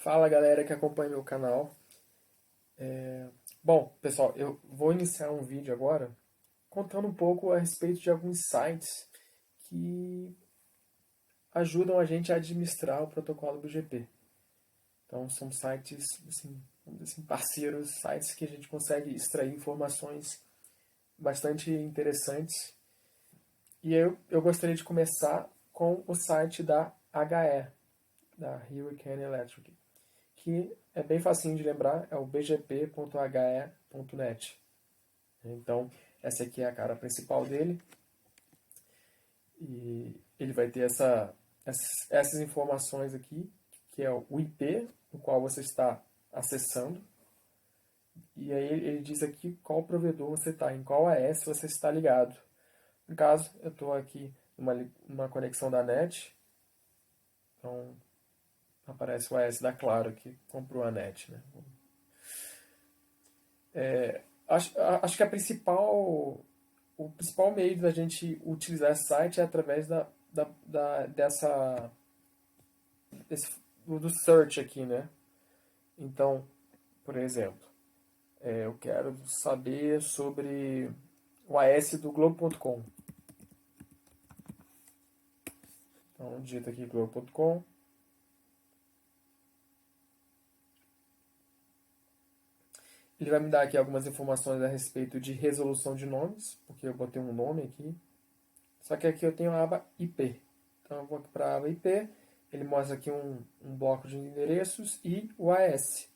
Fala galera que acompanha meu canal. Bom, pessoal, eu vou iniciar um vídeo agora contando um pouco a respeito de alguns sites que ajudam a gente a administrar o protocolo BGP. Então são sites, assim, vamos dizer assim, parceiros, sites que a gente consegue extrair informações bastante interessantes. E eu gostaria de começar com o site da HE, da Hurricane Electric, que é bem facinho de lembrar, é o bgp.he.net. Então, essa aqui é a cara principal dele. E ele vai ter essas informações aqui, que é o IP, no qual você está acessando. E aí ele diz aqui qual provedor você está, em qual AS você está ligado. No caso, eu estou aqui numa conexão da NET. Então, aparece o AS da Claro que comprou a NET, né? Acho que o principal meio da gente utilizar esse site é através do search aqui, né? Então, por exemplo, eu quero saber sobre o AS do Globo.com. Então, digita aqui Globo.com. Ele vai me dar aqui algumas informações a respeito de resolução de nomes, porque eu botei um nome aqui. Só que aqui eu tenho a aba IP. Então eu vou aqui para a aba IP, ele mostra aqui um bloco de endereços e o AS,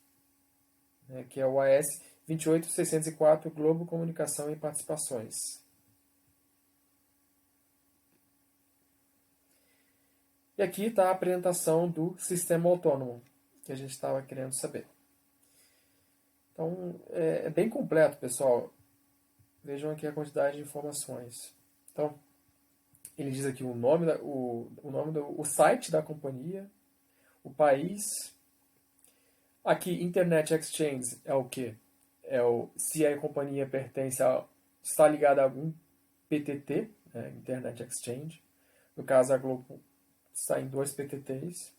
né, que é o AS 28604 Globo Comunicação e Participações. E aqui está a apresentação do sistema autônomo, que a gente estava querendo saber. Então, é bem completo, pessoal. Vejam aqui a quantidade de informações. Então, ele diz aqui o o site da companhia, o país. Aqui, Internet Exchange é o quê? Se a companhia está ligada a algum PTT, né, Internet Exchange. No caso, a Globo está em 2 PTTs.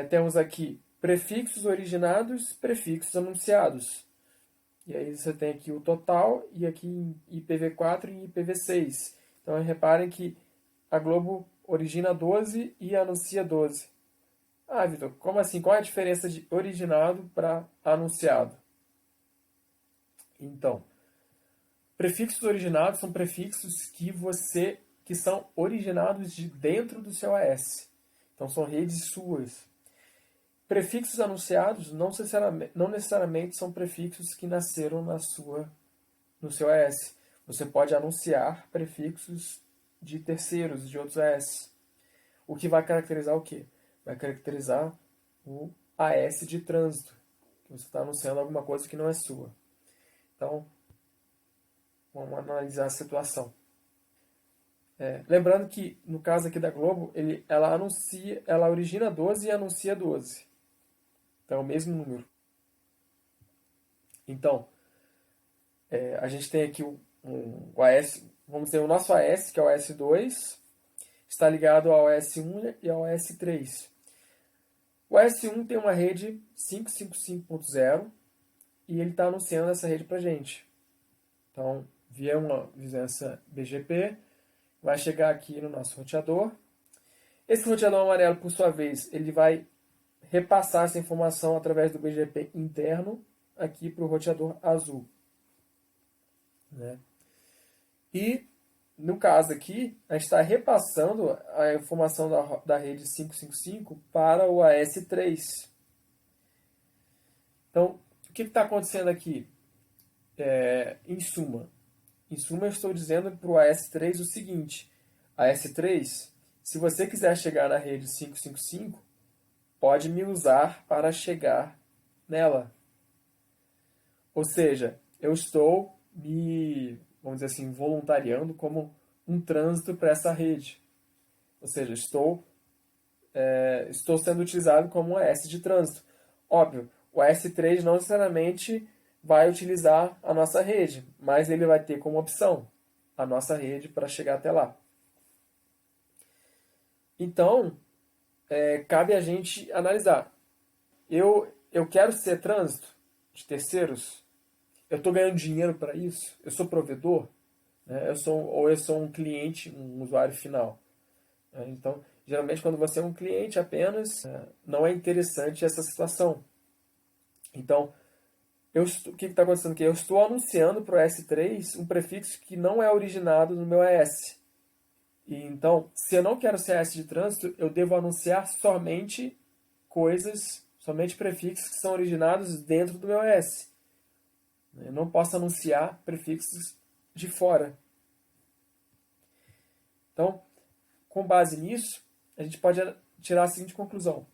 Temos aqui prefixos originados, prefixos anunciados. E aí você tem aqui o total e aqui IPv4 e IPv6. Então reparem que a Globo origina 12 e anuncia 12. Ah, Vitor, como assim? Qual é a diferença de originado para anunciado? Então, prefixos originados são prefixos que são originados de dentro do seu AS. Então são redes suas. Prefixos anunciados não necessariamente são prefixos que nasceram no seu AS. Você pode anunciar prefixos de terceiros, de outros AS. O que vai caracterizar o quê? Vai caracterizar o AS de trânsito, que você está anunciando alguma coisa que não é sua. Então, vamos analisar a situação. Lembrando que, no caso aqui da Globo, ela origina 12 e anuncia 12. Então, é o mesmo número. Então, a gente tem aqui o AS, vamos dizer, o nosso AS, que é o AS2, está ligado ao AS1 e ao AS3. O AS1 tem uma rede 555.0 e ele está anunciando essa rede para a gente. Então, via uma vizinhança BGP, vai chegar aqui no nosso roteador. Esse roteador amarelo, por sua vez, ele vai repassar essa informação através do BGP interno aqui para o roteador azul. Né? E, no caso aqui, a gente está repassando a informação da rede 555 para o AS3. Então, o que está acontecendo aqui? Em suma, eu estou dizendo para o AS3 o seguinte: AS3, se você quiser chegar na rede 555, pode me usar para chegar nela. Ou seja, eu estou vamos dizer assim, voluntariando como um trânsito para essa rede. Ou seja, estou sendo utilizado como um AS de trânsito. Óbvio, o AS3 não necessariamente vai utilizar a nossa rede, mas ele vai ter como opção a nossa rede para chegar até lá. Então, cabe a gente analisar. Eu quero ser trânsito de terceiros? Eu estou ganhando dinheiro para isso? Eu sou provedor? Né? Ou eu sou um cliente, um usuário final? Né? Então, geralmente, quando você é um cliente apenas, não é interessante essa situação. Então, o que está acontecendo aqui? Eu estou anunciando para o S3 um prefixo que não é originado no meu AS. E, então, se eu não quero ser AS de trânsito, eu devo anunciar somente somente prefixos que são originados dentro do meu AS. Eu não posso anunciar prefixos de fora. Então, com base nisso, a gente pode tirar a seguinte conclusão.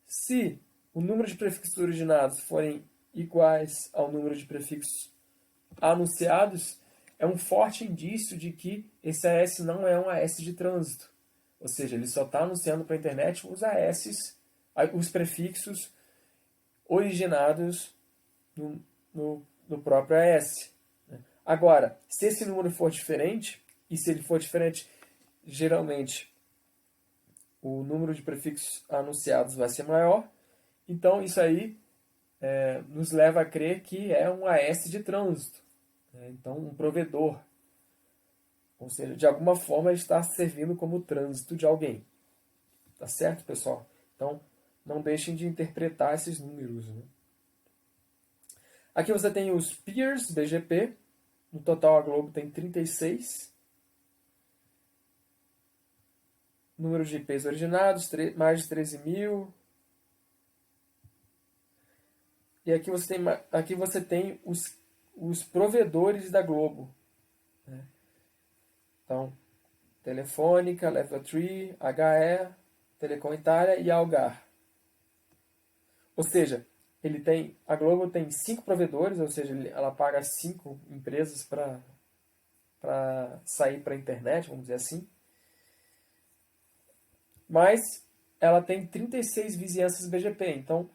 Se o número de prefixos originados forem iguais ao número de prefixos anunciados, é um forte indício de que esse AS não é um AS de trânsito. Ou seja, ele só está anunciando para a internet os AS, os prefixos originados no próprio AS. Agora, se esse número for diferente, e se ele for diferente, geralmente o número de prefixos anunciados vai ser maior, então isso aí nos leva a crer que é um AS de trânsito. Então, um provedor. Ou seja, de alguma forma ele está servindo como trânsito de alguém. Tá certo, pessoal? Então, não deixem de interpretar esses números. Né? Aqui você tem os peers BGP. No total, a Globo tem 36. Número de IPs originados, mais de 13 mil. E aqui você tem os provedores da Globo. Né? Então, Telefônica, Level 3, HE, Telecom Itália e Algar. Ou seja, a Globo tem 5 provedores, ou seja, ela paga 5 empresas para sair para a internet, vamos dizer assim. Mas ela tem 36 vizinhanças BGP, então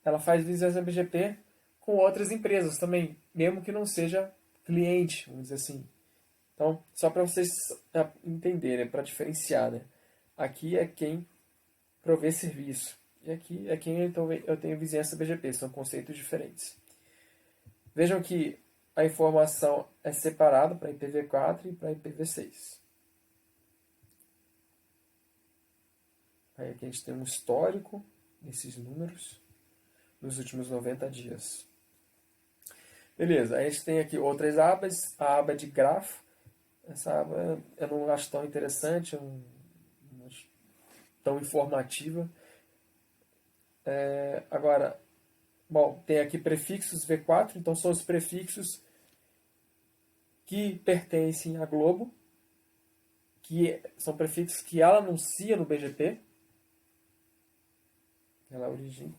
ela faz vizinhança BGP com outras empresas também, mesmo que não seja cliente, vamos dizer assim. Então, só para vocês entenderem, para diferenciar, né? Aqui é quem provê serviço. E aqui é quem eu tenho vizinhança BGP, são conceitos diferentes. Vejam que a informação é separada para IPv4 e para IPv6. Aí aqui a gente tem um histórico desses números nos últimos 90 dias. Beleza, a gente tem aqui outras abas, a aba de grafo. Essa aba eu não acho tão interessante, não acho tão informativa. Agora, bom, tem aqui prefixos V4, então são os prefixos que pertencem à Globo, que são prefixos que ela anuncia no BGP. Ela origina.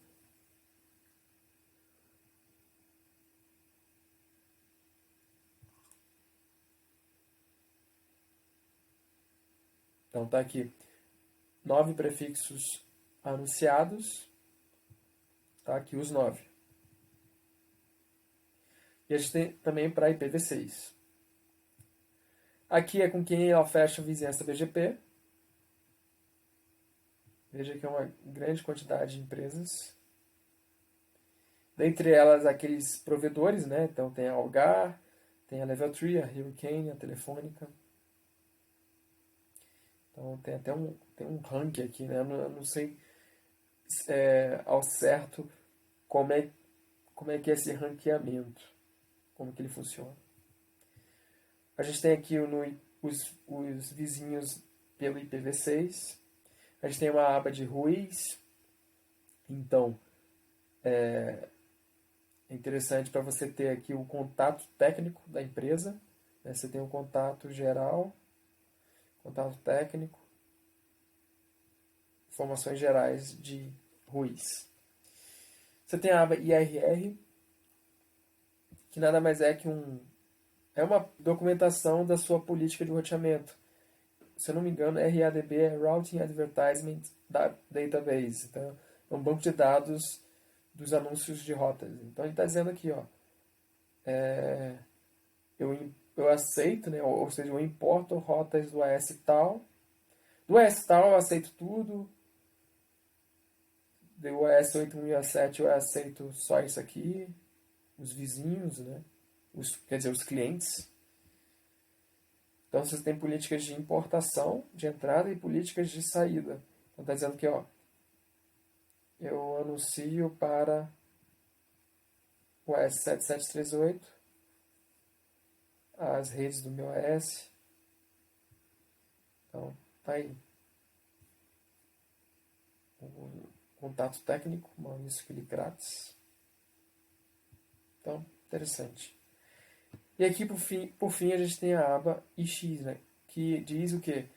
Então está aqui 9 prefixos anunciados. Está aqui os 9. E a gente tem também para IPv6. Aqui é com quem ela fecha a vizinhança BGP. Veja que é uma grande quantidade de empresas. Dentre elas, aqueles provedores, né? Então tem a Algar, tem a Level 3, a Hurricane, a Telefônica. Então tem até um ranking aqui, né? Eu não sei ao certo como é que é esse ranqueamento, como que ele funciona. A gente tem aqui os vizinhos pelo IPv6. A gente tem uma aba de ruíz. Então, é interessante para você ter aqui o contato técnico da empresa. Né? Você tem o contato geral, contato técnico, informações gerais de ruíz. Você tem a aba IRR, que nada mais é que é uma documentação da sua política de roteamento. Se eu não me engano, RADB é Routing Advertisement Database. Então, é um banco de dados dos anúncios de rotas. Então, ele está dizendo aqui, ó, eu aceito, né, ou seja, eu importo rotas do AS tal. Do AS tal eu aceito tudo. do OS 8007 eu aceito só isso aqui, os vizinhos, né? Quer dizer, os clientes. Então, você tem políticas de importação, de entrada e políticas de saída. Então, está dizendo que, ó, eu anuncio para o OS 7738 as redes do meu OS. Então, tá aí. O contato técnico, Maurício Filicrates. Então, interessante. E aqui, por fim, a gente tem a aba IX, né? Que diz o quê?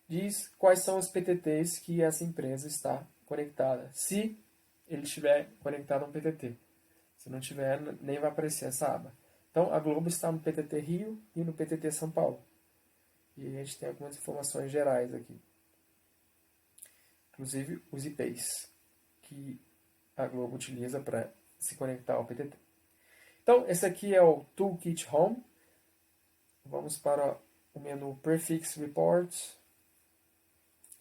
Diz quais são os PTTs que essa empresa está conectada. Se ele estiver conectado a um PTT. Se não tiver, nem vai aparecer essa aba. Então, a Globo está no PTT Rio e no PTT São Paulo. E a gente tem algumas informações gerais aqui. Inclusive, os IPs que a Globo utiliza para se conectar ao PTT. Então, esse aqui é o Toolkit Home. Vamos para o menu Prefix Reports.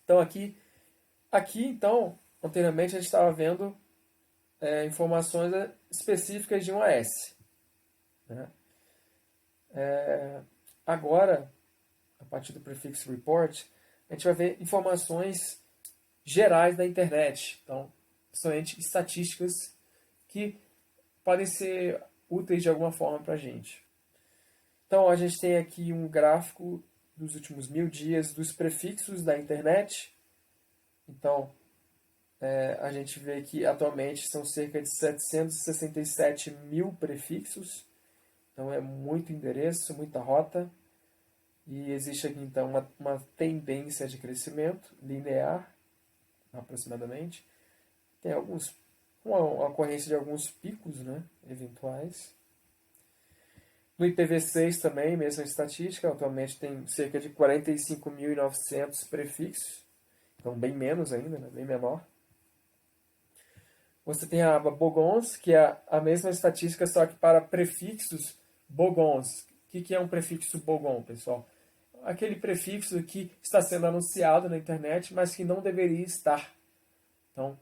Então, aqui então, anteriormente a gente estava vendo informações específicas de um OS. Né? Agora, a partir do Prefix Report, a gente vai ver informações gerais da internet. Então, principalmente estatísticas que podem ser úteis de alguma forma para a gente. Então, a gente tem aqui um gráfico dos últimos 1000 dias dos prefixos da internet. Então, a gente vê que atualmente são cerca de 767 mil prefixos. Então, é muito endereço, muita rota. E existe aqui, então, uma tendência de crescimento linear, aproximadamente. Tem uma ocorrência de alguns picos, né, eventuais. No IPv6 também, mesma estatística, atualmente tem cerca de 45.900 prefixos, então bem menos ainda, né, bem menor. Você tem a aba Bogons, que é a mesma estatística, só que para prefixos Bogons. O que é um prefixo Bogon, pessoal? Aquele prefixo que está sendo anunciado na internet, mas que não deveria estar. Então,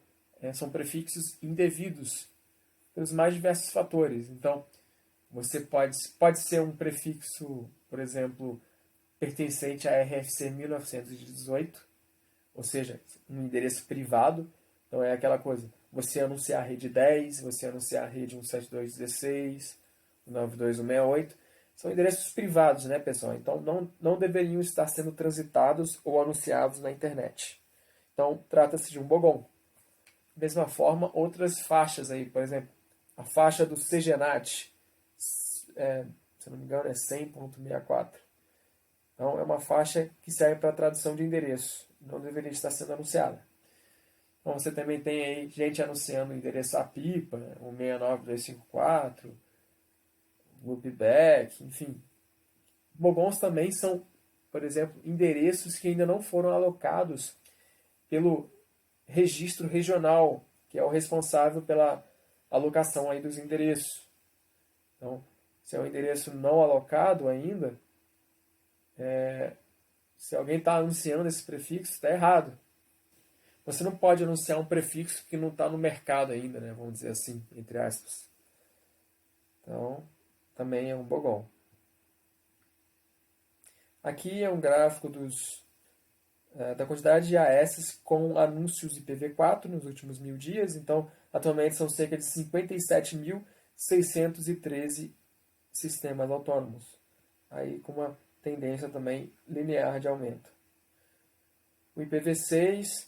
são prefixos indevidos, pelos mais diversos fatores. Então, você pode ser um prefixo, por exemplo, pertencente a RFC 1918, ou seja, um endereço privado. Então, é aquela coisa, você anunciar a rede 10, você anunciar a rede 172.16, 192.168, são endereços privados, né, pessoal? Então, não deveriam estar sendo transitados ou anunciados na internet. Então, trata-se de um bogon. Da mesma forma, outras faixas aí, por exemplo, a faixa do CGNAT, se não me engano, é 100.64. Então, é uma faixa que serve para tradução de endereço. Não deveria estar sendo anunciada. Então, você também tem aí gente anunciando o endereço APIPA, né, o 69254, loopback, enfim. Bogons também são, por exemplo, endereços que ainda não foram alocados pelo registro regional, que é o responsável pela alocação aí dos endereços. Então, se é um endereço não alocado ainda, se alguém está anunciando esse prefixo, está errado. Você não pode anunciar um prefixo que não está no mercado ainda, né? Vamos dizer assim, entre aspas. Então, também é um bogon. Aqui é um gráfico da quantidade de AS com anúncios IPv4 nos últimos 1000 dias. Então, atualmente são cerca de 57.613 sistemas autônomos. Aí com uma tendência também linear de aumento. O IPv6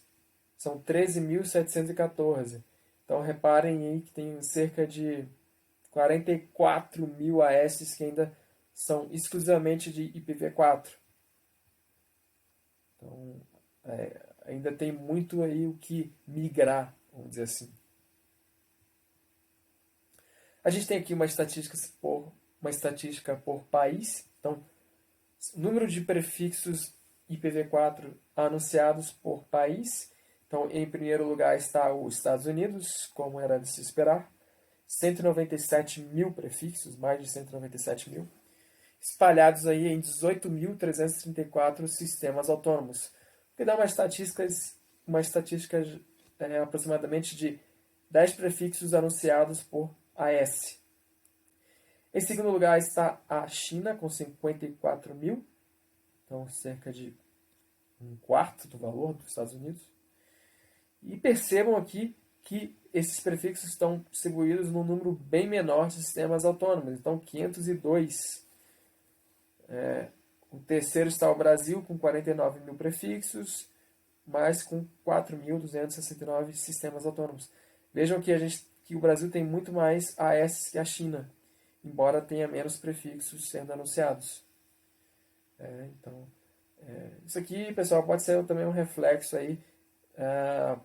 são 13.714. Então, reparem aí que tem cerca de 44 mil AS que ainda são exclusivamente de IPv4. Então, ainda tem muito aí o que migrar, vamos dizer assim. A gente tem aqui uma estatística por país. Então, número de prefixos IPv4 anunciados por país. Então, em primeiro lugar está os Estados Unidos, como era de se esperar. 197 mil prefixos, mais de 197 mil. Espalhados aí em 18.334 sistemas autônomos. Que dá uma estatística aproximadamente de 10 prefixos anunciados por AS. Em segundo lugar está a China, com 54 mil, então cerca de um quarto do valor dos Estados Unidos. E percebam aqui que esses prefixos estão distribuídos num número bem menor de sistemas autônomos, então 502. O terceiro está o Brasil, com 49 mil prefixos, mas com 4.269 sistemas autônomos. Vejam que o Brasil tem muito mais AS que a China, embora tenha menos prefixos sendo anunciados. Então, isso aqui, pessoal, pode ser também um reflexo aí,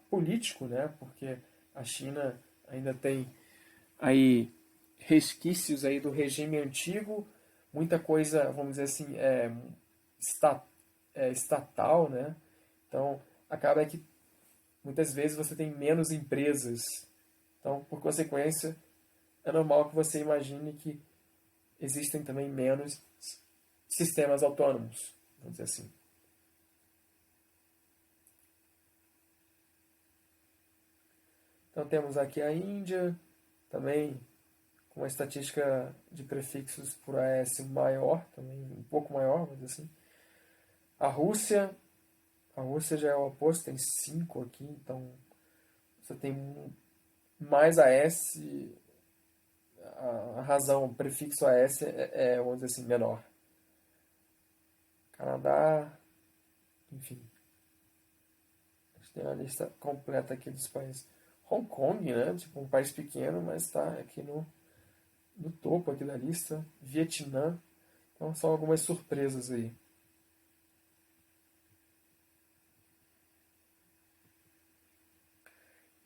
político, né? Porque a China ainda tem aí resquícios aí do regime antigo, muita coisa, vamos dizer assim, estatal, né? Então, acaba que muitas vezes você tem menos empresas. Então, por consequência, é normal que você imagine que existem também menos sistemas autônomos, vamos dizer assim. Então, temos aqui a Índia, também com uma estatística de prefixos por AS maior, também um pouco maior, mas assim. A Rússia já é o oposto, tem 5 aqui, então você tem mais AS, a razão, o prefixo AS vamos dizer assim, menor. Canadá, enfim. A gente tem a lista completa aqui dos países. Hong Kong, né? Tipo, um país pequeno, mas está aqui no topo aqui da lista. Vietnã. Então, são algumas surpresas aí.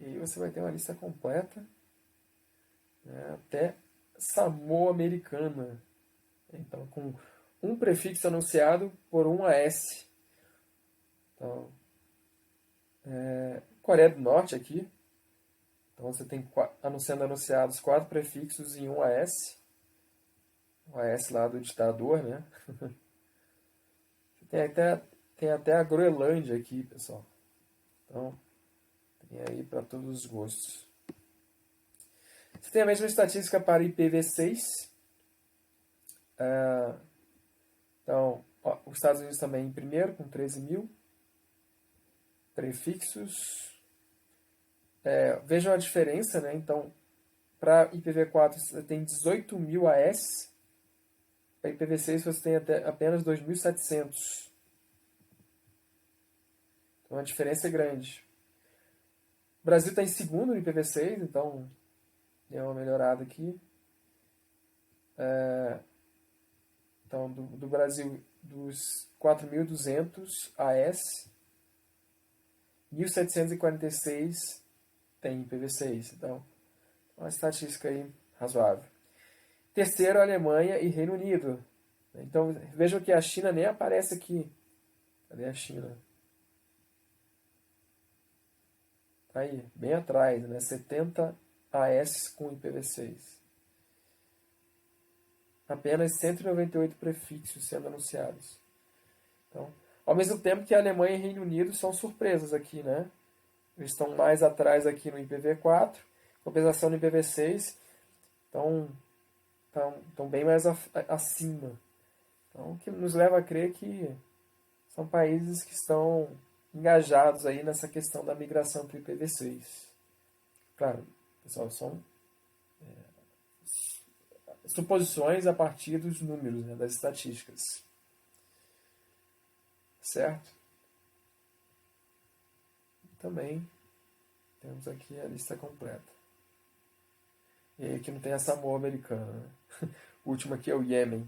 E aí você vai ter uma lista completa, né, até Samoa Americana. Então, com um prefixo anunciado por um AS. Então, Coreia do Norte aqui. Então você tem anunciados 4 prefixos em um AS. O AS lá do ditador, né? Tem até a Groenlândia aqui, pessoal. Então, tem aí para todos os gostos. Você tem a mesma estatística para IPv6. Então, os Estados Unidos também em primeiro, com 13 mil prefixos. Vejam a diferença, né? Então, para IPv4 você tem 18 mil AS. Para IPv6 você tem apenas 2.700. Então a diferença é grande. O Brasil está em segundo no IPv6, então deu uma melhorada aqui. Então, do Brasil, dos 4.200 AS, 1.746 tem IPv6. Então, uma estatística aí razoável. Terceiro, Alemanha e Reino Unido. Então, vejam que a China nem aparece aqui. Cadê a China? Tá aí, bem atrás, né? 70 AS com IPv6. Apenas 198 prefixos sendo anunciados. Então, ao mesmo tempo que a Alemanha e Reino Unido são surpresas aqui, né? Eles estão mais atrás aqui no IPv4, compensação no IPv6, estão bem mais acima. Então, o que nos leva a crer que são países que estão engajados aí nessa questão da migração para o IPv6. Claro, pessoal, são suposições a partir dos números, né, das estatísticas. Certo? Também temos aqui a lista completa. E aí aqui não tem a Samoa Americana, né? O último aqui é o Iêmen,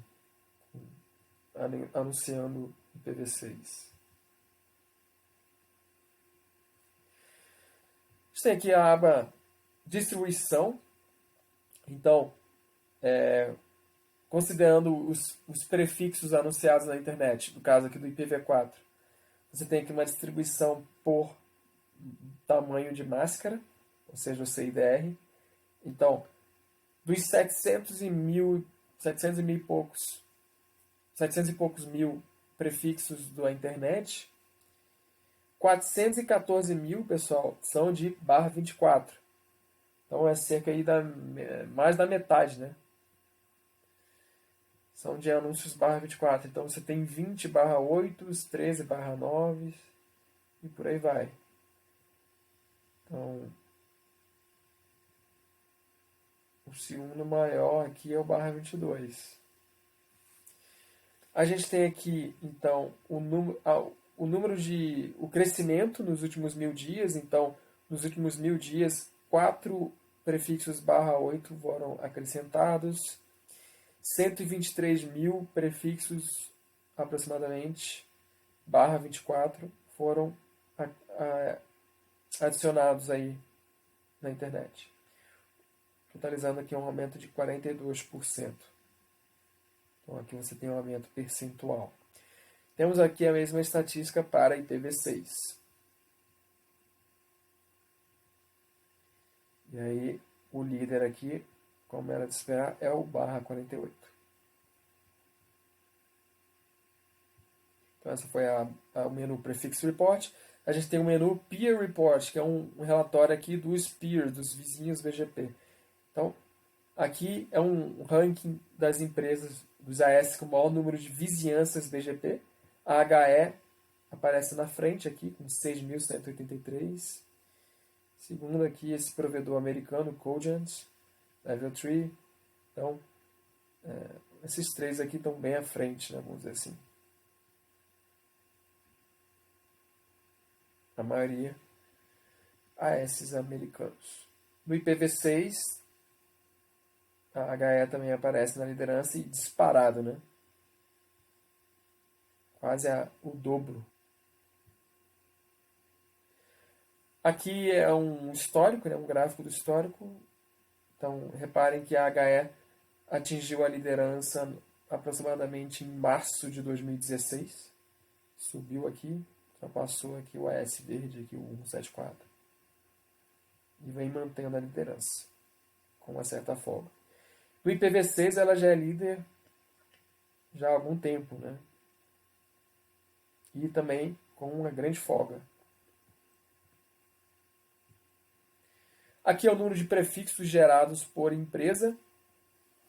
anunciando IPv6. A gente tem aqui a aba Distribuição. Então, considerando os prefixos anunciados na internet, no caso aqui do IPv4, você tem aqui uma distribuição por tamanho de máscara, ou seja, o CIDR. Então, dos 700 e poucos mil prefixos da internet, 414 mil, pessoal, são de barra 24. Então é cerca aí mais da metade, né? São de anúncios barra 24. Então você tem 20 barra 8, 13 barra 9 e por aí vai. Então, o segundo maior aqui é o barra 22. A gente tem aqui, então, o crescimento nos últimos 1000 dias. Então, nos últimos 1000 dias, 4 prefixos barra 8 foram acrescentados. 123 mil prefixos, aproximadamente, barra 24, foram adicionados aí na internet. Totalizando aqui um aumento de 42%. Então aqui você tem um aumento percentual. Temos aqui a mesma estatística para IPv6. E aí o líder aqui, como era de esperar, é o barra 48. Então essa foi o menu Prefix Report. A gente tem o menu Peer Report, que é um relatório aqui dos peers, dos vizinhos BGP. Então, aqui é um ranking das empresas, dos AS com o maior número de vizinhanças BGP. A HE aparece na frente aqui, com 6.183. Segundo aqui, esse provedor americano, Cogent, Level 3. Então, esses três aqui estão bem à frente, né, vamos dizer assim. A maioria, AS americanos. No IPv6, a HE também aparece na liderança e disparado, né? Quase o dobro. Aqui é um histórico, né? Um gráfico do histórico. Então, reparem que a HE atingiu a liderança aproximadamente em março de 2016. Subiu aqui, ultrapassou aqui o AS verde, aqui o 174. E vem mantendo a liderança, com uma certa folga. No IPv6 ela já é líder já há algum tempo, né? E também com uma grande folga. Aqui é o número de prefixos gerados por empresa.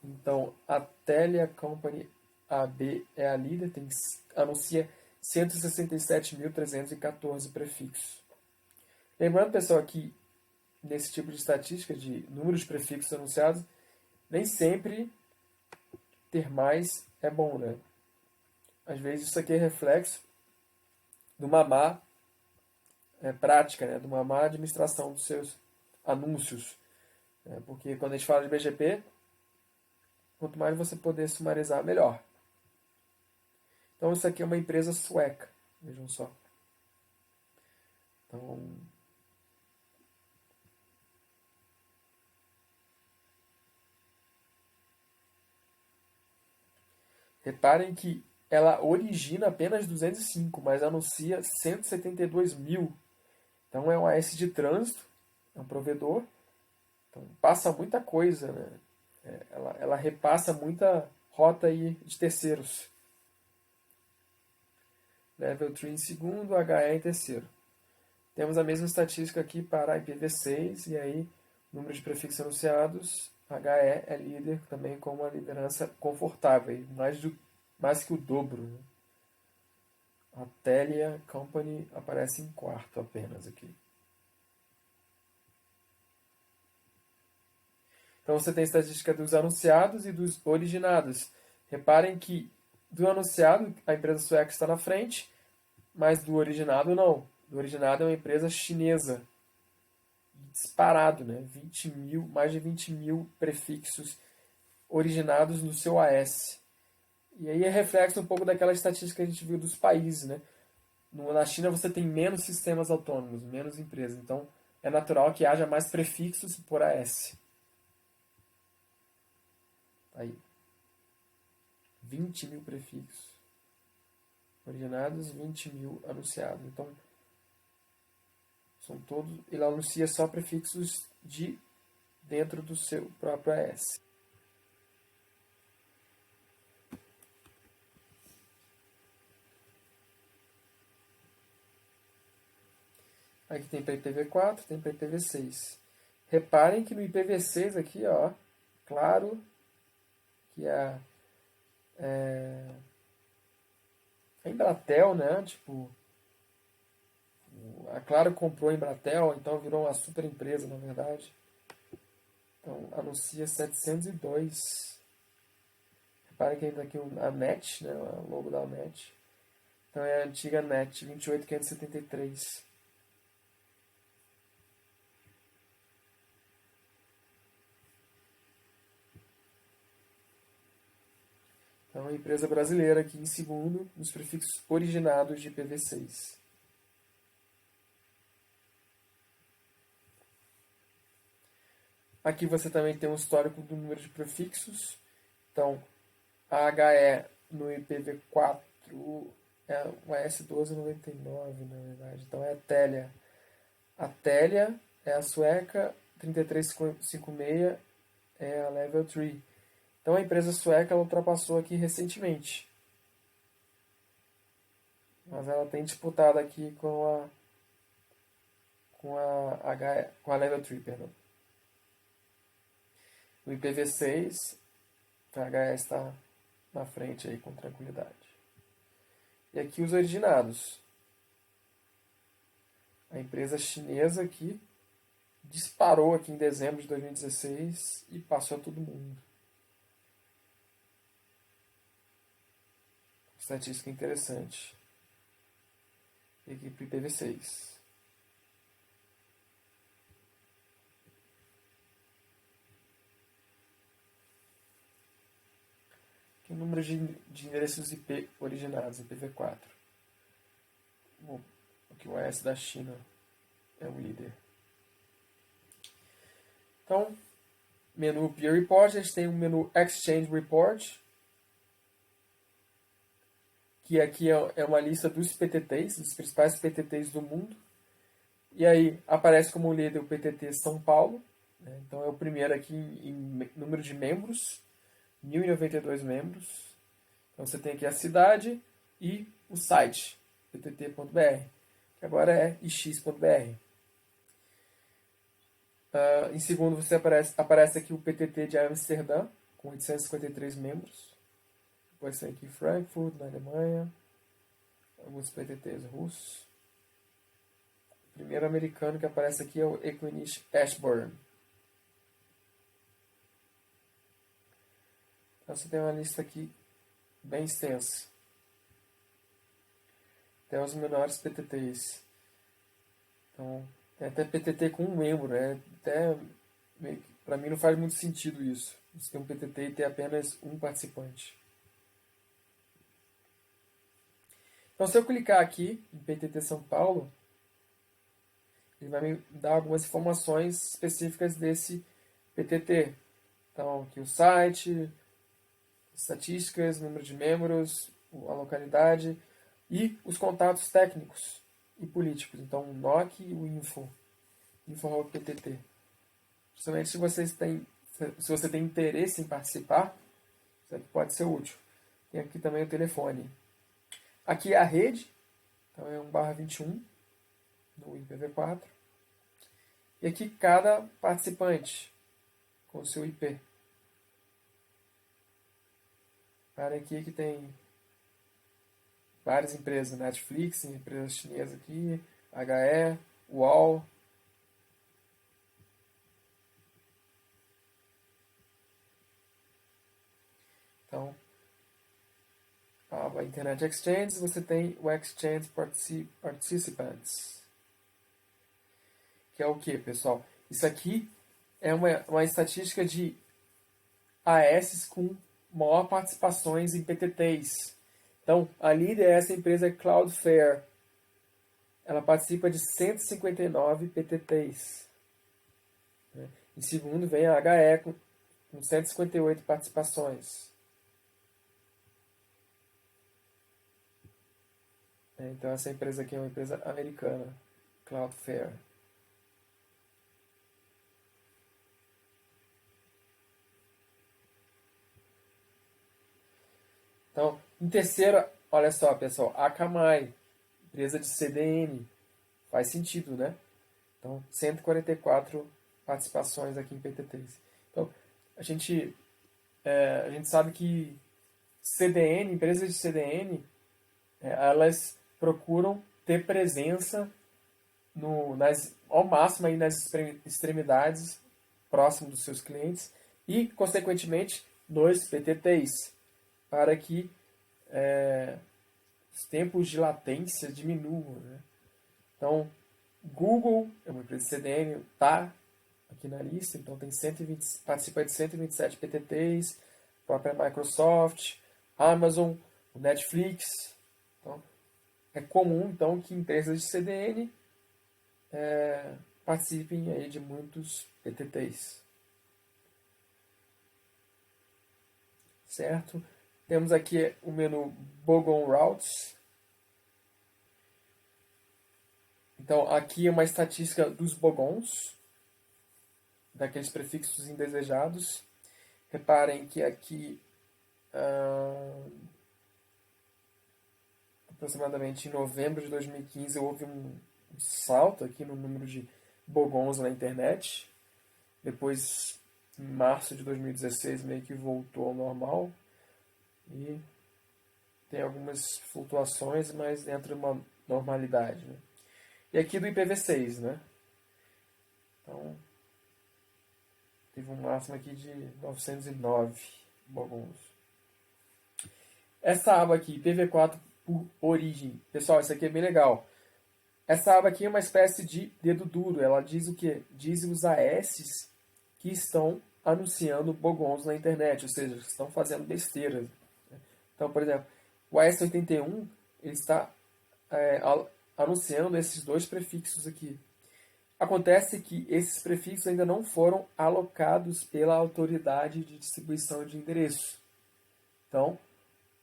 Então, a Telia Company AB é a líder, anuncia 167.314 prefixos. Lembrando, pessoal, que nesse tipo de estatística de número de prefixos anunciados, nem sempre ter mais é bom, né? Às vezes isso aqui é reflexo de uma má prática, né? De uma má administração dos seus anúncios. Porque quando a gente fala de BGP, quanto mais você poder sumarizar, melhor. Então isso aqui é uma empresa sueca, vejam só. Então, reparem que ela origina apenas 205, mas anuncia 172 mil. Então é um AS de trânsito, é um provedor. Então passa muita coisa, né? Ela repassa muita rota aí de terceiros. Level 3 em segundo, HE em terceiro. Temos a mesma estatística aqui para IPv6, e aí número de prefixos anunciados, HE é líder também com uma liderança confortável, mais que o dobro. Né? A Telia Company aparece em quarto apenas aqui. Então você tem a estatística dos anunciados e dos originados. Reparem que do anunciado a empresa sueca está na frente, mas do originado não. Do originado é uma empresa chinesa. Disparado, né? 20 mil, mais de 20 mil prefixos originados no seu AS. E aí é reflexo um pouco daquela estatística que a gente viu dos países, né? Na China você tem menos sistemas autônomos, menos empresas. Então é natural que haja mais prefixos por AS. Aí. 20 mil prefixos originados, 20 mil anunciados. Então, são todos. Ele anuncia só prefixos de dentro do seu próprio AS. Aqui tem para IPv4, tem para IPv6. Reparem que no IPv6 aqui, ó, claro que a Embratel, né? Tipo, a Claro comprou a Embratel, então virou uma super empresa, na verdade. Então, anuncia 702. Reparem que ainda aqui a NET, né? O logo da NET. Então é a antiga NET, 28573. Então, é uma empresa brasileira aqui em segundo, nos prefixos originados de IPv6. Aqui você também tem um histórico do número de prefixos. Então, a HE no IPv4 é o S1299, na verdade. Então, é a Telia. A Telia é a sueca, 3356 é a Level 3. Então, a empresa sueca ela ultrapassou aqui recentemente. Mas ela tem disputado aqui com a Level 3, perdão. No IPv6, a HS está na frente aí com tranquilidade. E aqui os originados. A empresa chinesa aqui disparou aqui em dezembro de 2016 e passou a todo mundo. Estatística interessante. E aqui para o IPv6. Aqui o número de endereços IP originados, IPv4. Aqui o AS da China é o líder. Então, menu Peer Report, a gente tem o menu Exchange Report, que aqui é uma lista dos PTTs, dos principais PTTs do mundo. E aí aparece como líder o PTT São Paulo, né? Então é o primeiro aqui em número de membros, 1.092 membros. Então você tem aqui a cidade e o site, ptt.br, que agora é ix.br. Em segundo você aparece aqui o PTT de Amsterdã, com 853 membros. Depois tem aqui Frankfurt, na Alemanha, alguns PTTs russos. O primeiro americano que aparece aqui é o Equinix Ashburn. Então você tem uma lista aqui bem extensa. Até os menores PTTs. Então, tem até PTT com um membro, né? Até, para mim não faz muito sentido isso. Você tem um PTT e ter apenas um participante. Então, se eu clicar aqui em PTT São Paulo, ele vai me dar algumas informações específicas desse PTT. Então, aqui o site, estatísticas, número de membros, a localidade e os contatos técnicos e políticos. Então, o NOC e o info.ptt. Justamente se você tem interesse em participar, isso aqui pode ser útil. Tem aqui também o telefone. Aqui é a rede, então é 1/21 no IPv4. E aqui cada participante com o seu IP. Para aqui que tem várias empresas, Netflix, empresa chinesa aqui, HE, UOL. Então, a Internet Exchange, você tem o Exchange Participants. Que é o que, pessoal? Isso aqui é uma estatística de AS com maior participações em PTTs. Então, a líder é essa empresa Cloudflare. Ela participa de 159 PTTs. Em segundo vem a HE com 158 participações. Então, essa empresa aqui é uma empresa americana, Cloudflare. Então, em terceiro, olha só, pessoal, a Akamai, empresa de CDN. faz sentido, né? Então, 144 participações aqui em PT3. Então, a gente sabe que CDN, empresas de CDN, elas procuram ter presença ao máximo aí nas extremidades próximo dos seus clientes e, consequentemente, nos PTTs, para que os tempos de latência diminuam, né? Então, Google é uma empresa de CDN, está aqui na lista, então tem 120, participa de 127 PTTs, a própria Microsoft, Amazon, o Netflix. Então, é comum então que empresas de CDN participem aí de muitos PTTs. Certo? Temos aqui o menu Bogon Routes. Então, aqui é uma estatística dos bogons, daqueles prefixos indesejados. Reparem que aqui, aproximadamente em novembro de 2015, houve um salto aqui no número de bogons na internet. Depois, em março de 2016, meio que voltou ao normal. E tem algumas flutuações, mas dentro de uma normalidade, né? E aqui do IPv6, né? Então, teve um máximo aqui de 909 bogons. Essa aba aqui, IPv4 por origem. Pessoal, isso aqui é bem legal. Essa aba aqui é uma espécie de dedo duro. Ela diz o quê? Diz os AS que estão anunciando bogons na internet, ou seja, estão fazendo besteiras. Então, por exemplo, o AS81 ele está anunciando esses dois prefixos aqui. Acontece que esses prefixos ainda não foram alocados pela autoridade de distribuição de endereço. Então,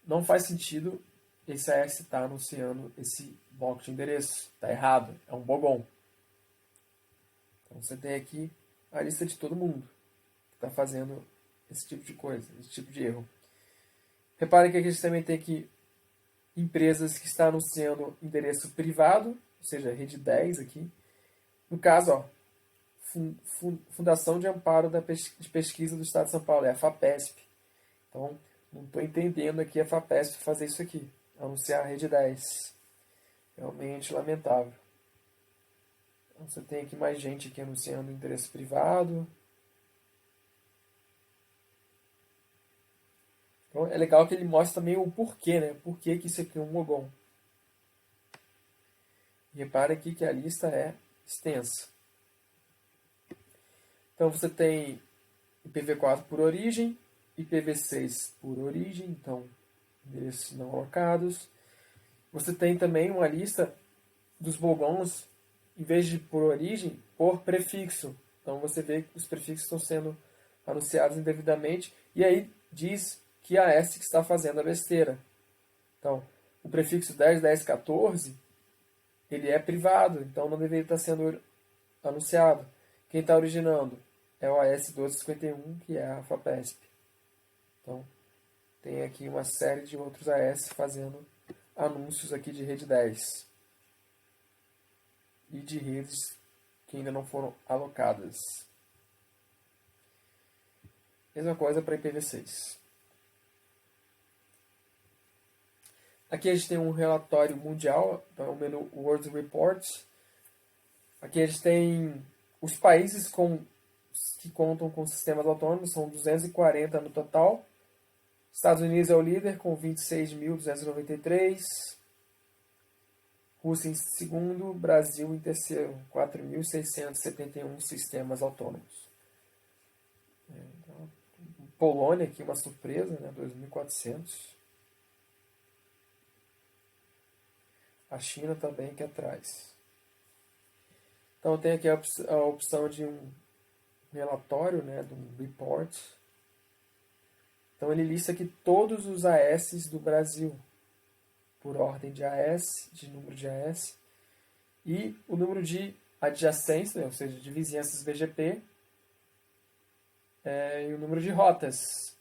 não faz sentido esse AS estar anunciando esse bloco de endereço. Está errado, é um bogon. Então, você tem aqui a lista de todo mundo que está fazendo esse tipo de coisa, esse tipo de erro. Reparem que aqui a gente também tem aqui empresas que estão anunciando endereço privado, ou seja, rede 10 aqui. No caso, ó, Fundação de Amparo de Pesquisa do Estado de São Paulo, é a FAPESP. Então, não estou entendendo aqui a FAPESP fazer isso aqui, anunciar a rede 10. Realmente lamentável. Então, você tem aqui mais gente aqui anunciando endereço privado. Então, é legal que ele mostra também o porquê, né? Por que isso aqui é um bogon. E repare aqui que a lista é extensa. Então, você tem IPv4 por origem, IPv6 por origem, então, endereços não alocados. Você tem também uma lista dos bogons, em vez de por origem, por prefixo. Então, você vê que os prefixos estão sendo anunciados indevidamente, e aí diz que a AS que está fazendo a besteira. Então, o prefixo 10, 10, 14, ele é privado, então não deveria estar sendo anunciado. Quem está originando é o AS 1251, que é a FAPESP. Então, tem aqui uma série de outros AS fazendo anúncios aqui de rede 10. E de redes que ainda não foram alocadas. Mesma coisa para IPv6. Aqui a gente tem um relatório mundial, então é o menu World Report. Aqui a gente tem os países que contam com sistemas autônomos, são 240 no total. Estados Unidos é o líder com 26.293. Rússia em segundo, Brasil em terceiro, 4.671 sistemas autônomos. Então, Polônia aqui uma surpresa, né? 2.400. A China também aqui atrás. Então tem aqui a opção de um relatório, né, de um report. Então ele lista aqui todos os AS do Brasil, por ordem de AS, de número de AS, e o número de adjacência, né, ou seja, de vizinhanças BGP, e o número de rotas.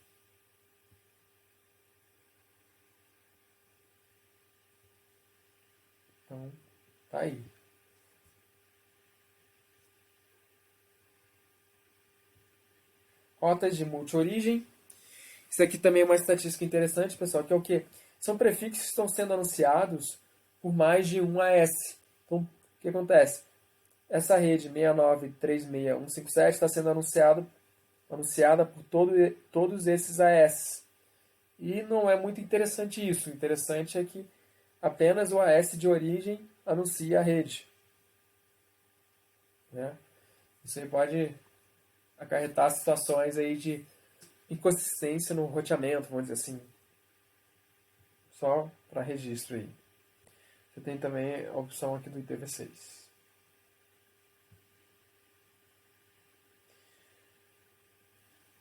Então, tá aí. rotas de multi-origem. Isso aqui também é uma estatística interessante, pessoal, que é o quê? São prefixos que estão sendo anunciados por mais de um AS. Então, o que acontece? Essa rede 6936157 está sendo anunciada por todos esses AS. E não é muito interessante isso. O interessante é que apenas o AS de origem anuncia a rede. Né? Isso aí pode acarretar situações aí de inconsistência no roteamento, vamos dizer assim. Só para registro aí. Você tem também a opção aqui do IPv6.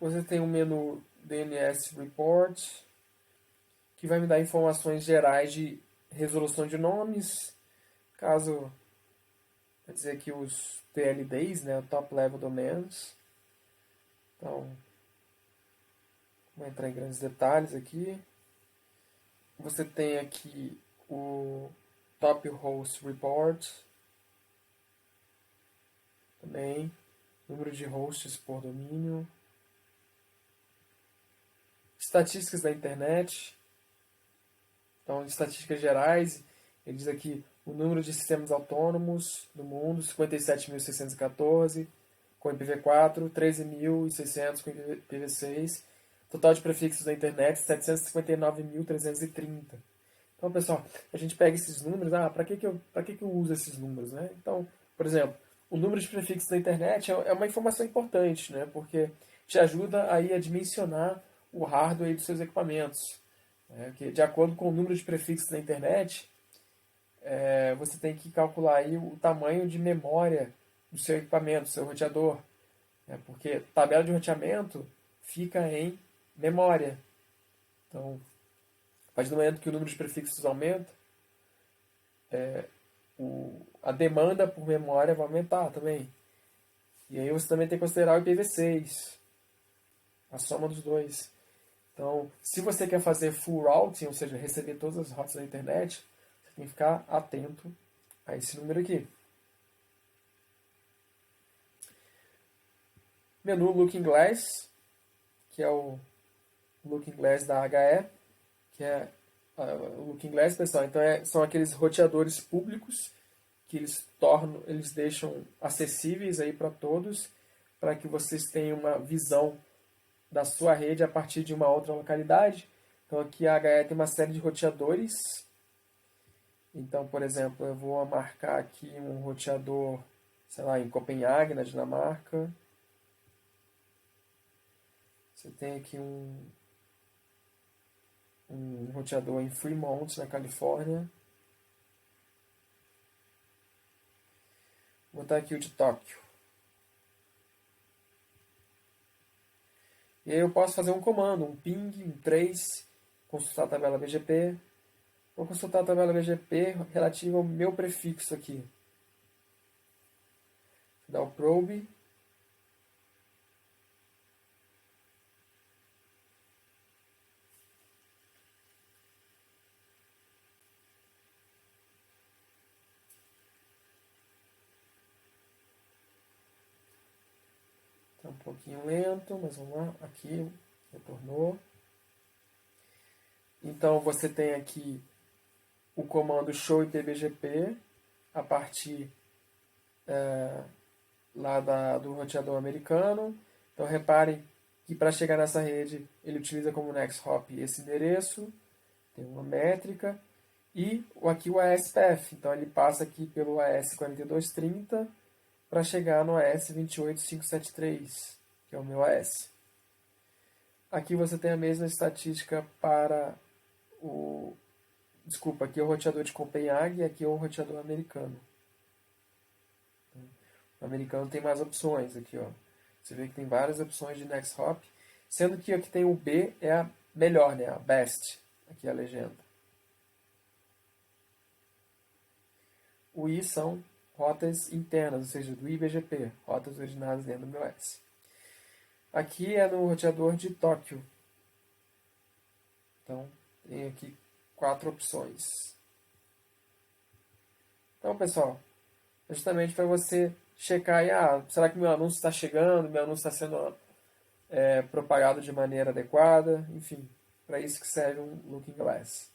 Você tem o menu DNS Report, que vai me dar informações gerais de resolução de nomes, caso, quer dizer aqui os TLDs, né, Top Level Domains. Então, vou entrar em grandes detalhes aqui. Você tem aqui o Top Host Report, também, número de hosts por domínio, estatísticas da internet. Então, estatísticas gerais, ele diz aqui o número de sistemas autônomos no mundo, 57.614, com IPv4, 13.600 com IPv6, total de prefixos da internet, 759.330. Então, pessoal, a gente pega esses números, para que eu uso esses números, né? Então, por exemplo, o número de prefixos da internet é uma informação importante, né? Porque te ajuda aí a dimensionar o hardware dos seus equipamentos. Que, de acordo com o número de prefixos da internet, você tem que calcular aí o tamanho de memória do seu equipamento, do seu roteador. Porque tabela de roteamento fica em memória. Então, a partir do momento que o número de prefixos aumenta, a demanda por memória vai aumentar também. E aí você também tem que considerar o IPv6, a soma dos dois. Então, se você quer fazer full routing, ou seja, receber todas as rotas da internet, você tem que ficar atento a esse número aqui. Menu Looking Glass, que é o Looking Glass da HE, que é o Looking Glass, pessoal. Então, são aqueles roteadores públicos que eles deixam acessíveis aí para todos, para que vocês tenham uma visão da sua rede a partir de uma outra localidade. Então aqui a HE tem uma série de roteadores. Então, por exemplo, eu vou marcar aqui um roteador, sei lá, em Copenhague, na Dinamarca. Você tem aqui um roteador em Fremont, na Califórnia. Vou botar aqui o de Tóquio. E aí eu posso fazer um comando, um ping, um trace, consultar a tabela BGP. Vou consultar a tabela BGP relativa ao meu prefixo aqui. Vou dar o probe. Está um pouquinho lento, mas vamos lá. Aqui, retornou. Então você tem aqui o comando show IPBGP a partir lá do roteador americano. Então reparem que para chegar nessa rede ele utiliza como next hop esse endereço, tem uma métrica e aqui o ASPF. Então ele passa aqui pelo AS4230 para chegar no AS28573, que é o meu AS. Aqui você tem a mesma estatística para o... Desculpa, aqui é o roteador de Copenhague e aqui é o roteador americano. O americano tem mais opções aqui, ó. Você vê que tem várias opções de next hop, sendo que aqui tem o B, é a melhor, né? A best. Aqui é a legenda. O I são rotas internas, ou seja, do IBGP, rotas originadas dentro do meu S. Aqui é no roteador de Tóquio. Então, tem aqui 4 opções. Então, pessoal, justamente para você checar aí, será que meu anúncio está chegando, meu anúncio está sendo propagado de maneira adequada, enfim, para isso que serve um Looking Glass.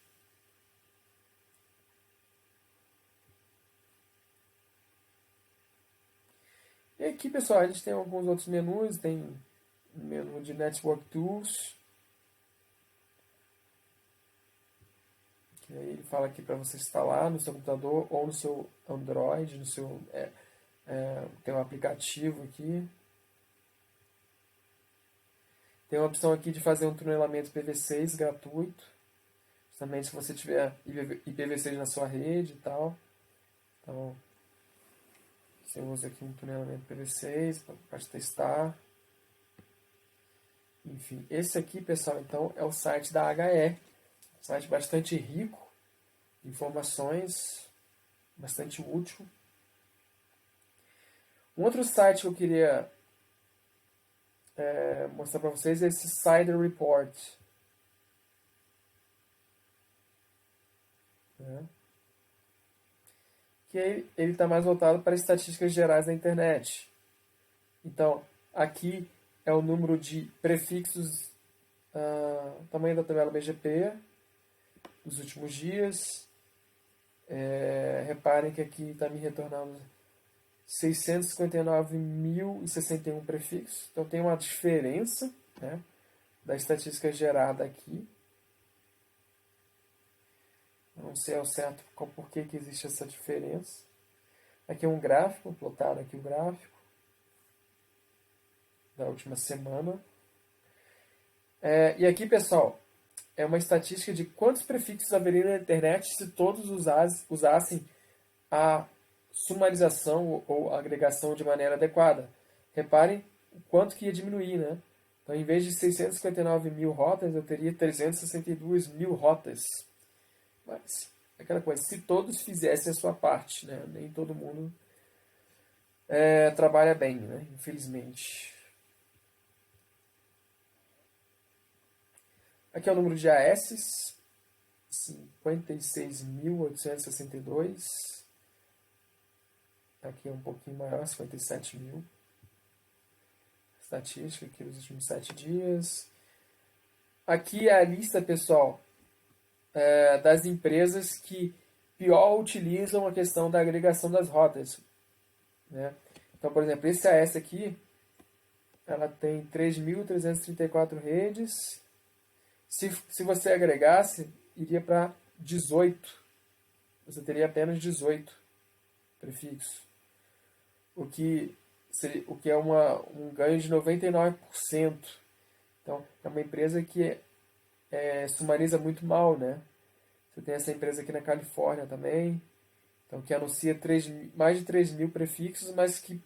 E aqui, pessoal, a gente tem alguns outros menus, tem o menu de Network Tools, que aí ele fala aqui para você instalar no seu computador ou no seu Android, no seu tem um aplicativo aqui. Tem uma opção aqui de fazer um tunelamento IPv6 gratuito, também se você tiver IPv6 na sua rede e tal. Então, você usa aqui um tunelamento IPv6 para testar. Enfim, esse aqui, pessoal, então é o site da HE. Um site bastante rico, informações, bastante útil. Um outro site que eu queria mostrar para vocês é esse Cider Report. Que ele está mais voltado para estatísticas gerais da internet. Então, aqui é o número de prefixos, tamanho da tabela BGP, dos últimos dias. Reparem que aqui está me retornando 659.061 prefixos. Então tem uma diferença, né, da estatística gerada aqui. Eu não sei ao certo por que existe essa diferença. Aqui é um gráfico, plotado aqui o gráfico da última semana. E aqui, pessoal, é uma estatística de quantos prefixos haveriam na internet se todos usassem a sumarização ou agregação de maneira adequada. Reparem o quanto que ia diminuir, né? Então, em vez de 659.000 rotas, eu teria 362.000 rotas. Mas, aquela coisa, se todos fizessem a sua parte, né? Nem todo mundo trabalha bem, né? Infelizmente. Aqui é o número de AS, 56.862. Aqui é um pouquinho maior, 57.000. Estatística aqui dos últimos 7 dias. Aqui é a lista, pessoal, das empresas que pior utilizam a questão da agregação das rotas, né? Então, por exemplo, esse AS aqui, ela tem 3.334 redes. Se você agregasse, iria para 18. Você teria apenas 18 prefixos. O que é um ganho de 99%. Então, é uma empresa que sumariza muito mal, né? Você tem essa empresa aqui na Califórnia também, então, que anuncia mais de 3.000 prefixos, mas que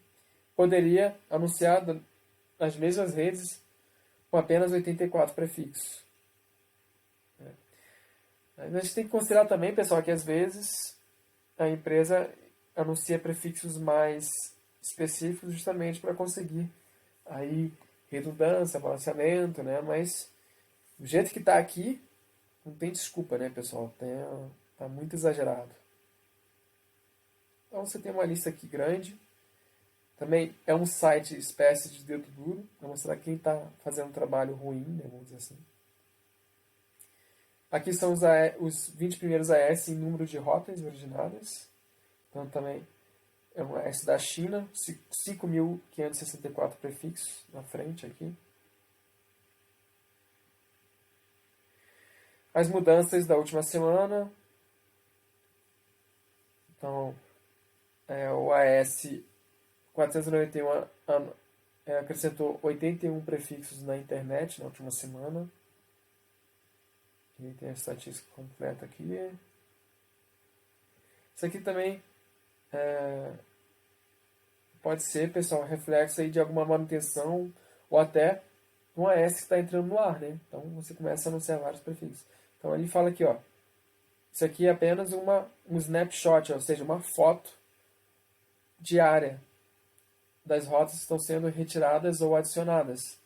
poderia anunciar nas mesmas redes com apenas 84 prefixos. A gente tem que considerar também, pessoal, que às vezes a empresa anuncia prefixos mais específicos justamente para conseguir aí redundância, balanceamento, né? Mas do jeito que está aqui, não tem desculpa, né, pessoal? Tá muito exagerado. Então você tem uma lista aqui grande. Também é um site espécie de dedo duro, para mostrar quem está fazendo um trabalho ruim, né, vamos dizer assim. Aqui são os 20 primeiros AS em número de rotas originadas. Então também é um AS da China, 5.564 prefixos na frente aqui. As mudanças da última semana. Então, o AS 491 acrescentou 81 prefixos na internet na última semana. E tem a estatística completa aqui. Isso aqui também pode ser, pessoal, reflexo aí de alguma manutenção ou até um AS que está entrando no ar, né? Então você começa a anunciar vários prefixos. Então ele fala aqui, ó, isso aqui é apenas um snapshot, ou seja, uma foto diária das rotas que estão sendo retiradas ou adicionadas.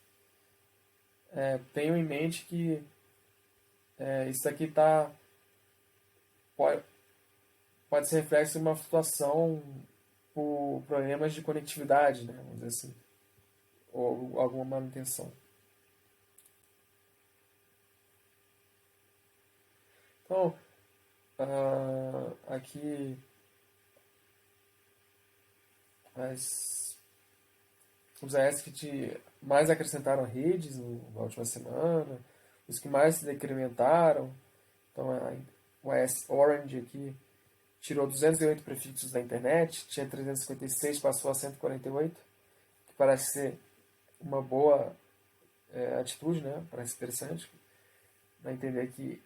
Tenho em mente que isso aqui pode ser reflexo de uma flutuação por problemas de conectividade, né, vamos dizer assim, ou alguma manutenção. Então, aqui os AS que mais acrescentaram redes na última semana, os que mais se decrementaram. Então, o AS Orange aqui tirou 208 prefixos da internet, tinha 356, passou a 148, que parece ser uma boa atitude, né? Parece interessante, para entender que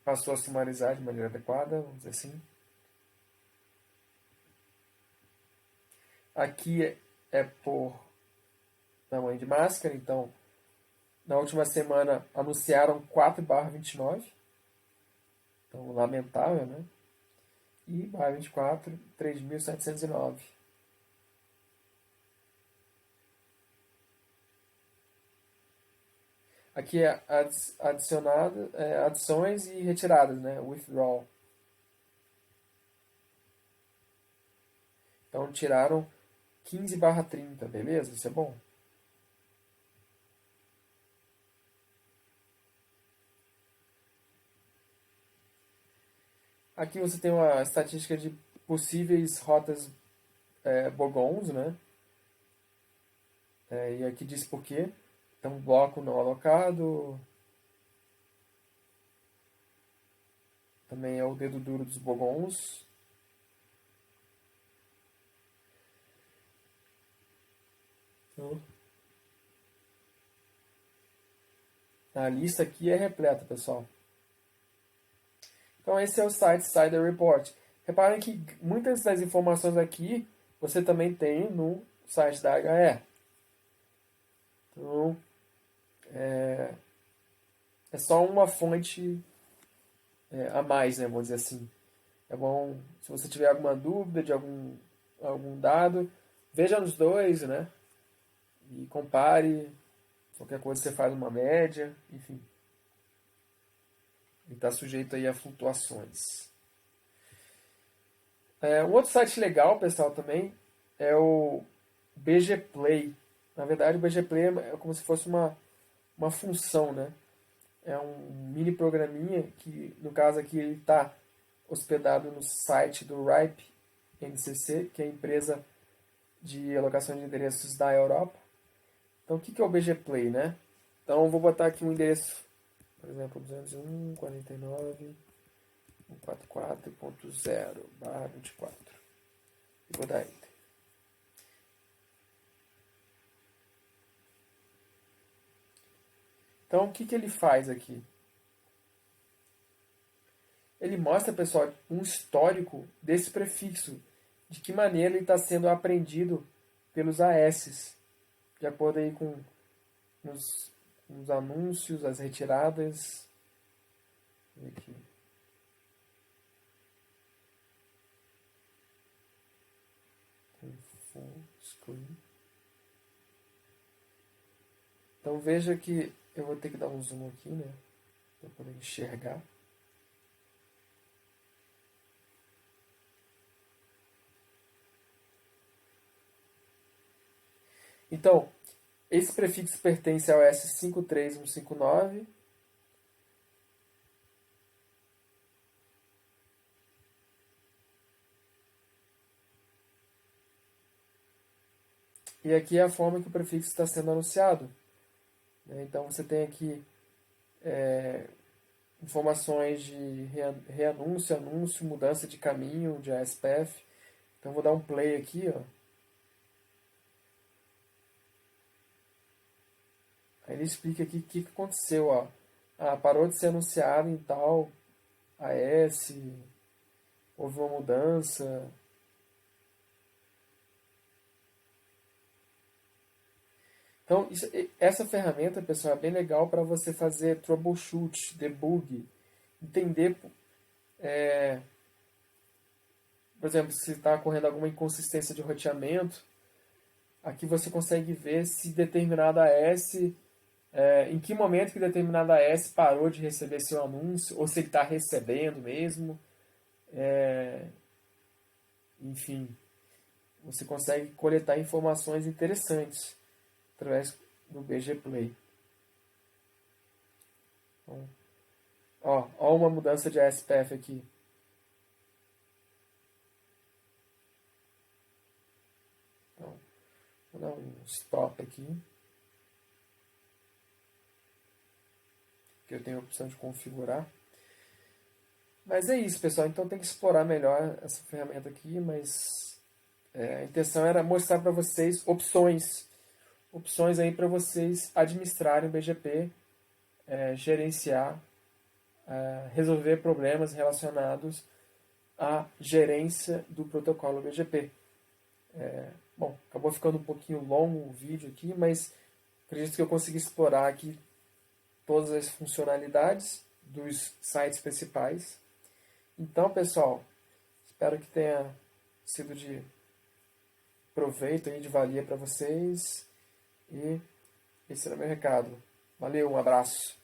passou a sumarizar de maneira adequada, vamos dizer assim. Aqui é por tamanho de máscara, então na última semana anunciaram 4/29, então lamentável, né? E barra 24, 3.709. Aqui é adicionado, adições e retiradas, né? Withdrawal. Então tiraram 15/30, beleza? Isso é bom. Aqui você tem uma estatística de possíveis rotas bogons, né? E aqui diz por quê. Então, bloco não alocado. Também é o dedo duro dos bogons. Então, a lista aqui é repleta, pessoal. Então, esse é o site Cider Report. Reparem que muitas das informações aqui você também tem no site da HE. Então, é só uma fonte a mais, né, vamos dizer assim. É bom, se você tiver alguma dúvida de algum dado, veja nos dois, né? E compare. Qualquer coisa você faz uma média, enfim. E está sujeito aí a flutuações. Um outro site legal, pessoal, também é o BG Play. Na verdade, o BG Play é como se fosse uma função, né? É um mini programinha que, no caso aqui, ele está hospedado no site do RIPE NCC, que é a empresa de alocação de endereços da Europa. Então, o que é o BG Play, né? Então, eu vou botar aqui um endereço, por exemplo, 201.49.144.0/24 e vou dar Enter. Então, o que ele faz aqui? Ele mostra, pessoal, um histórico desse prefixo, de que maneira ele está sendo aprendido pelos AS, de acordo aí com os anúncios, as retiradas. Aqui. Full screen. Então veja que eu vou ter que dar um zoom aqui, né? Para poder enxergar. Então, esse prefixo pertence ao S53159. E aqui é a forma que o prefixo está sendo anunciado. Então você tem aqui informações de reanúncio, anúncio, mudança de caminho de ASPF. Então vou dar um play aqui, ó. Aí ele explica aqui o que aconteceu, ó. Parou de ser anunciado em tal AS, houve uma mudança. Então, essa ferramenta, pessoal, é bem legal para você fazer troubleshoot, debug, entender, por exemplo, se está ocorrendo alguma inconsistência de roteamento, aqui você consegue ver se determinada AS, em que momento que determinada AS parou de receber seu anúncio, ou se ele está recebendo mesmo. Enfim, você consegue coletar informações interessantes através do BG Play. Então, Ó uma mudança de ASPF aqui. Então, vou dar um stop aqui, que eu tenho a opção de configurar. Mas é isso, pessoal. Então tem que explorar melhor essa ferramenta aqui, mas a intenção era mostrar para vocês opções aí para vocês administrarem o BGP, gerenciar, resolver problemas relacionados à gerência do protocolo BGP. Bom, acabou ficando um pouquinho longo o vídeo aqui, mas acredito que eu consegui explorar aqui todas as funcionalidades dos sites principais. Então, pessoal, espero que tenha sido de proveito e de valia para vocês. E esse era o meu recado. Valeu, um abraço.